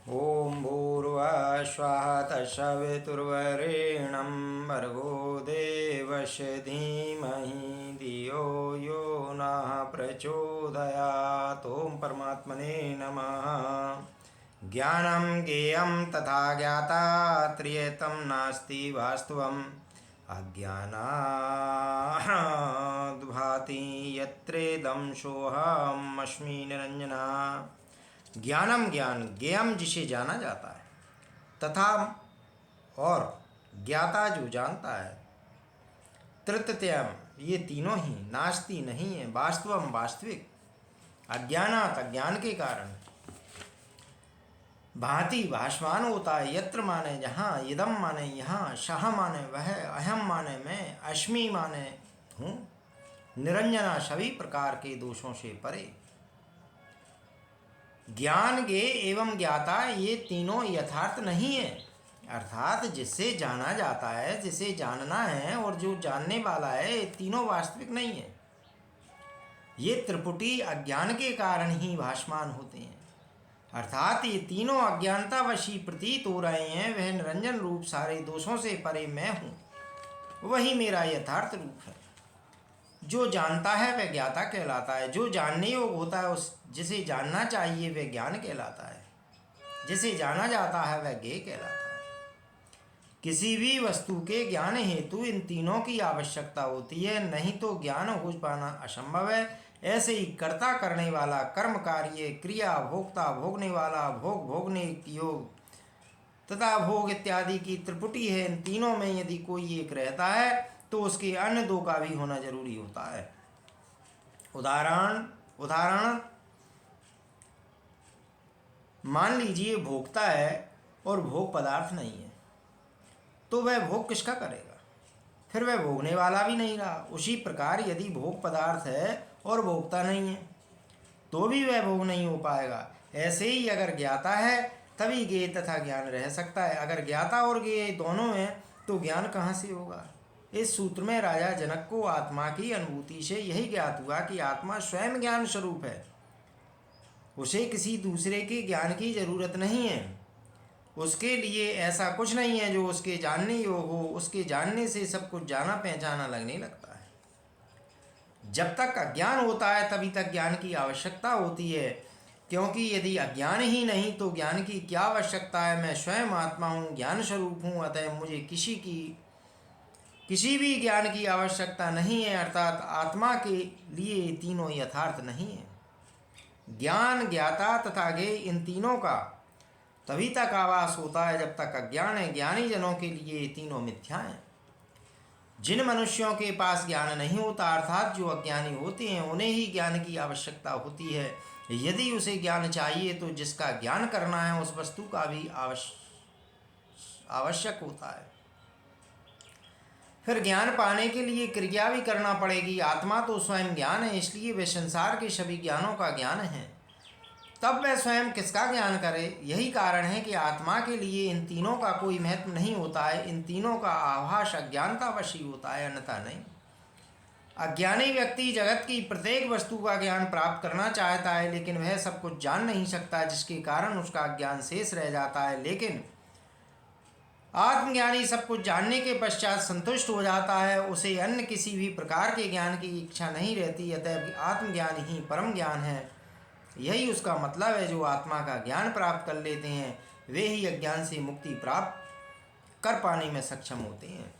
ॐ भूर्भुवः स्वः तत्सवितुर्वरेण्यं भर्गो देवस्य धीमहि धियो यो नः प्रचोदयात्। ॐ परमात्मने नमः। ज्ञानं ज्ञेयं तथा ज्ञाता त्रियेतं नास्ति वास्तवम्। अज्ञानाद् भाति यत्रेदं सोऽहमस्मि निरञ्जना। ज्ञानम ज्ञान ज्ञेयम जिसे जाना जाता है, तथा और ज्ञाता जो जानता है, तृतीयम ये तीनों ही नास्ति नहीं है, वास्तवम वास्तविक। अज्ञानात अज्ञान के कारण, भांति भासमान होता है, यत्र माने जहाँ, इदम माने यहाँ, सह माने वह, अहम माने मैं, अस्मि माने हूँ, निरंजना सभी प्रकार के दोषों से परे। ज्ञान ज्ञेय एवं ज्ञाता ये तीनों यथार्थ नहीं है, अर्थात जिससे जाना जाता है, जिसे जानना है और जो जानने वाला है, ये तीनों वास्तविक नहीं है। ये त्रिपुटी अज्ञान के कारण ही भासमान होते हैं, अर्थात ये तीनों अज्ञानतावशी प्रतीत हो रहे हैं। वह निरंजन रूप सारे दोषों से परे मैं हूँ, वही मेरा यथार्थ रूप है। जो जानता है वह ज्ञाता कहलाता है, जो जानने योग्य होता है, उस जिसे जानना चाहिए वह ज्ञान कहलाता है, जिसे जाना जाता है वह ज्ञेय कहलाता है। किसी भी वस्तु के ज्ञान हेतु इन तीनों की आवश्यकता होती है, नहीं तो ज्ञान हो पाना असंभव है। ऐसे ही कर्ता करने वाला, कर्म कार्य क्रिया, भोक्ता भोगने वाला, भोग भोगने की योग तथा भोग इत्यादि की त्रिपुटी है। इन तीनों में यदि कोई एक रहता है तो उसके अन्य दो का भी होना जरूरी होता है। उदाहरण मान लीजिए भोक्ता है और भोग पदार्थ नहीं है, तो वह भोग किसका करेगा? फिर वह भोगने वाला भी नहीं रहा। उसी प्रकार यदि भोग पदार्थ है और भोक्ता नहीं है तो भी वह भोग नहीं हो पाएगा। ऐसे ही अगर ज्ञाता है तभी ज्ञेय तथा ज्ञान रह सकता है। अगर ज्ञाता और ज्ञेय दोनों हैं तो ज्ञान कहाँ से होगा? इस सूत्र में राजा जनक को आत्मा की अनुभूति से यही ज्ञात हुआ कि आत्मा स्वयं ज्ञान स्वरूप है, उसे किसी दूसरे के ज्ञान की जरूरत नहीं है। उसके लिए ऐसा कुछ नहीं है जो उसके जानने योग्य हो। उसके जानने से सब कुछ जाना पहचाना लगने लगता है। जब तक अज्ञान होता है तभी तक ज्ञान की आवश्यकता होती है, क्योंकि यदि अज्ञान ही नहीं तो ज्ञान की क्या आवश्यकता है? मैं स्वयं आत्मा हूँ, ज्ञान स्वरूप हूँ, अतः मुझे किसी भी ज्ञान की आवश्यकता नहीं है। अर्थात आत्मा के लिए तीनों यथार्थ नहीं है। ज्ञान, ज्ञाता तथा ज्ञेय इन तीनों का तभी तक आवास होता है जब तक अज्ञान है। ज्ञानी जनों के लिए ये तीनों मिथ्या हैं। जिन मनुष्यों के पास ज्ञान नहीं होता, अर्थात जो अज्ञानी होते हैं, उन्हें ही ज्ञान की आवश्यकता होती है। यदि उसे ज्ञान चाहिए तो जिसका ज्ञान करना है उस वस्तु का भी आवश्यक होता है। फिर ज्ञान पाने के लिए क्रिया भी करना पड़ेगी। आत्मा तो स्वयं ज्ञान है, इसलिए वे संसार के सभी ज्ञानों का ज्ञान है। तब वह स्वयं किसका ज्ञान करे? यही कारण है कि आत्मा के लिए इन तीनों का कोई महत्व नहीं होता है। इन तीनों का आभास अज्ञानतावशी होता है, अन्यथा नहीं। अज्ञानी व्यक्ति जगत की प्रत्येक वस्तु का ज्ञान प्राप्त करना चाहता है, लेकिन वह सब कुछ जान नहीं सकता, जिसके कारण उसका ज्ञान शेष रह जाता है। लेकिन आत्मज्ञानी सब कुछ जानने के पश्चात संतुष्ट हो जाता है, उसे अन्य किसी भी प्रकार के ज्ञान की इच्छा नहीं रहती। अतः आत्मज्ञान ही परम ज्ञान है। यही उसका मतलब है। जो आत्मा का ज्ञान प्राप्त कर लेते हैं वे ही अज्ञान से मुक्ति प्राप्त कर पाने में सक्षम होते हैं।